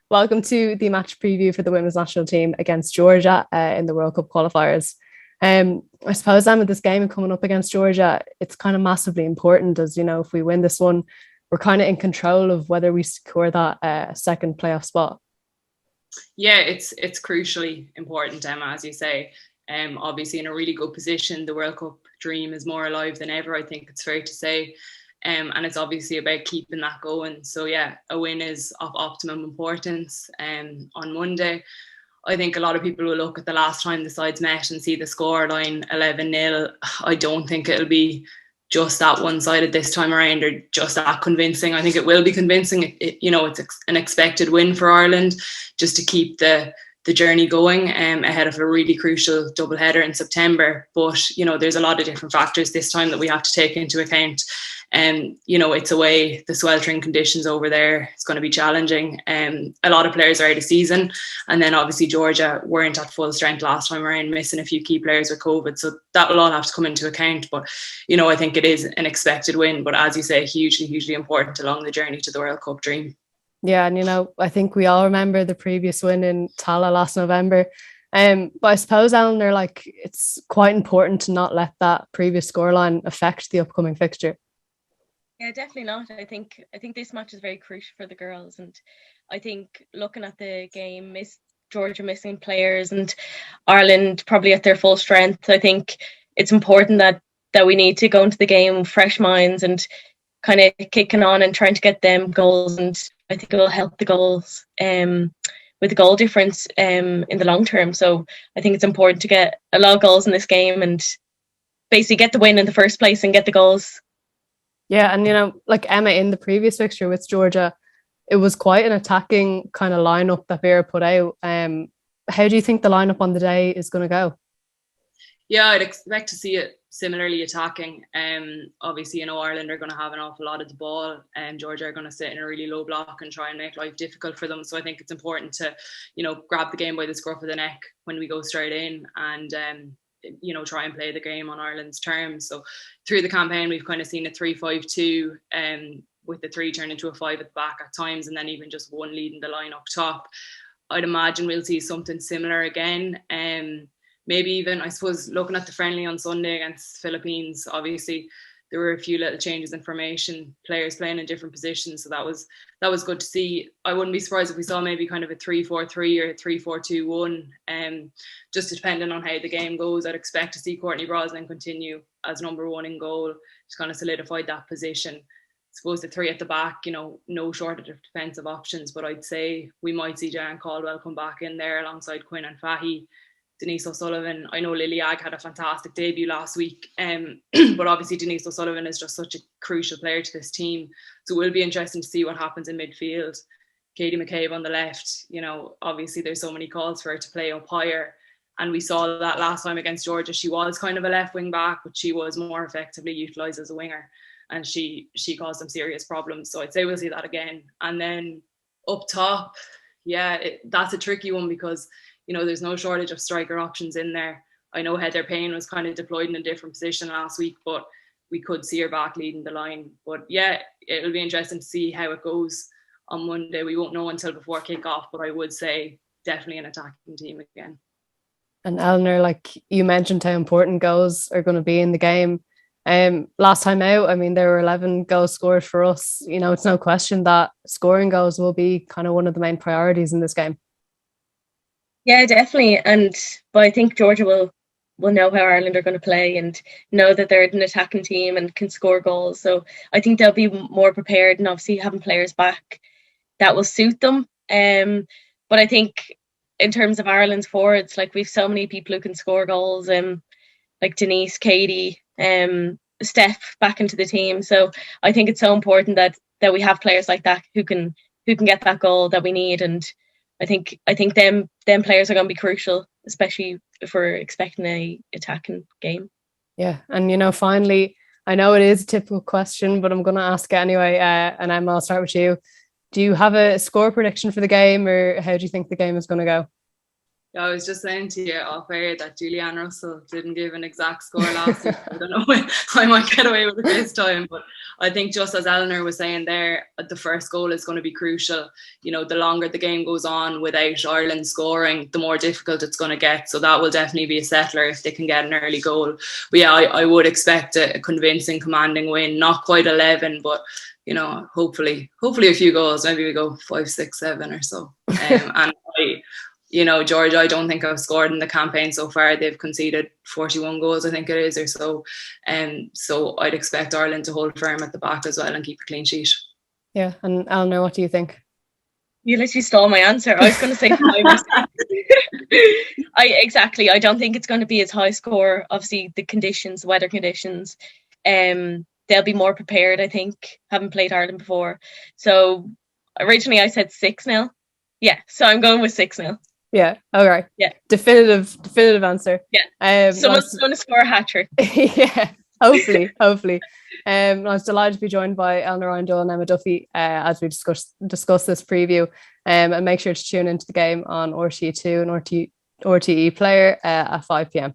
Welcome to the match preview for the women's national team against Georgia in the World Cup qualifiers. I suppose with this game coming up against Georgia, it's kind of massively important as, if we win this one, we're kind of in control of whether we secure that second playoff spot. Yeah, it's crucially important, Emma, as you say. Obviously in a really good position. The World Cup dream is more alive than ever, I think it's fair to say. And it's obviously about keeping that going. So yeah, a win is of optimum importance on Monday. I think a lot of people will look at the last time the sides met and see the scoreline 11-0. I don't think it'll be just that one-sided this time around or just that convincing. I think it will be convincing. It's an expected win for Ireland just to keep the journey going ahead of a really crucial doubleheader in September. But, there's a lot of different factors this time that we have to take into account. It's away, the sweltering conditions over there, it's going to be challenging. A lot of players are out of season. And then obviously Georgia weren't at full strength last time around, missing a few key players with COVID. So that will all have to come into account. But, I think it is an expected win. But as you say, hugely, hugely important along the journey to the World Cup dream. Yeah, and I think we all remember the previous win in Tala last November. But I suppose, Eleanor, it's quite important to not let that previous scoreline affect the upcoming fixture. Yeah, definitely not. I think this match is very crucial for the girls, and I think looking at the game, Georgia missing players and Ireland probably at their full strength, I think it's important that we need to go into the game with fresh minds and kind of kicking on and trying to get them goals, and I think it will help the goals with the goal difference in the long term. So I think it's important to get a lot of goals in this game and basically get the win in the first place and get the goals. Yeah, and like Emma, in the previous fixture with Georgia, it was quite an attacking kind of lineup that Vera put out. How do you think the lineup on the day is going to go? Yeah, I'd expect to see it similarly attacking. Obviously, Ireland are going to have an awful lot of the ball, and Georgia are going to sit in a really low block and try and make life difficult for them. So I think it's important to, grab the game by the scruff of the neck when we go straight in and try and play the game on Ireland's terms. So through the campaign, we've kind of seen a 3-5-2 with the 3 turn into a 5 at the back at times, and then even just 1 leading the line up top. I'd imagine we'll see something similar again. Maybe even, I suppose, looking at the friendly on Sunday against Philippines, obviously there were a few little changes in formation, players playing in different positions. So that was good to see. I wouldn't be surprised if we saw maybe kind of a 3-4-3 or a 3-4-2-1. Just depending on how the game goes, I'd expect to see Courtney Brosnan continue as number 1 in goal. Just kind of solidified that position. I suppose the 3 at the back, no shortage of defensive options, but I'd say we might see Jan Caldwell come back in there alongside Quinn and Fahy. Denise O'Sullivan, I know Lily Agg had a fantastic debut last week, but obviously Denise O'Sullivan is just such a crucial player to this team. So it will be interesting to see what happens in midfield. Katie McCabe on the left, obviously there's so many calls for her to play up higher. And we saw that last time against Georgia. She was kind of a left wing back, but she was more effectively utilised as a winger. And she caused them serious problems. So I'd say we'll see that again. And then up top, that's a tricky one because there's no shortage of striker options in there. I know Heather Payne was kind of deployed in a different position last week, but we could see her back leading the line. But yeah, it'll be interesting to see how it goes on Monday. We won't know until before kick-off, but I would say definitely an attacking team again. And Eleanor, like you mentioned how important goals are going to be in the game. Last time out, there were 11 goals scored for us. It's no question that scoring goals will be kind of one of the main priorities in this game. Yeah, definitely. But I think Georgia will know how Ireland are going to play and know that they're an attacking team and can score goals. So I think they'll be more prepared, and obviously having players back that will suit them. But I think in terms of Ireland's forwards, like we've so many people who can score goals, like Denise, Katie, Steph back into the team. So I think it's so important that we have players like that who can get that goal that we need. And I think them players are going to be crucial, especially if we're expecting a attacking game. Yeah, and finally, I know it is a typical question, but I'm going to ask it anyway. And Emma, I'll start with you. Do you have a score prediction for the game, or how do you think the game is going to go? Yeah, I was just saying to you off air that Julianne Russell didn't give an exact score last week. I don't know when I might get away with it this time, but I think just as Eleanor was saying there, the first goal is going to be crucial. You know, the longer the game goes on without Ireland scoring, the more difficult it's going to get. So that will definitely be a settler if they can get an early goal. But yeah, I would expect a convincing, commanding win. Not quite 11, but you know, hopefully a few goals. Maybe we go 5, 6, 7 or so. And you know, Georgia, I don't think I've scored in the campaign so far. They've conceded 41 goals, I think it is, or so. So I'd expect Ireland to hold firm at the back as well and keep a clean sheet. Yeah, and Eleanor, what do you think? You literally stole my answer. I was going to say 5 or 6. Exactly. I don't think it's going to be as high score. Obviously, the conditions, weather conditions, they'll be more prepared, I think, having played Ireland before. So originally I said 6-0. Yeah, so I'm going with 6-0. Yeah. Okay. Yeah. Definitive answer. Yeah. Someone's going to score a hat-trick. Yeah. Hopefully. I was delighted to be joined by Eleanor Ryan-Doyle and Emma Duffy as we discuss this preview. And make sure to tune into the game on RTE2 and RTE Player at 5 p.m.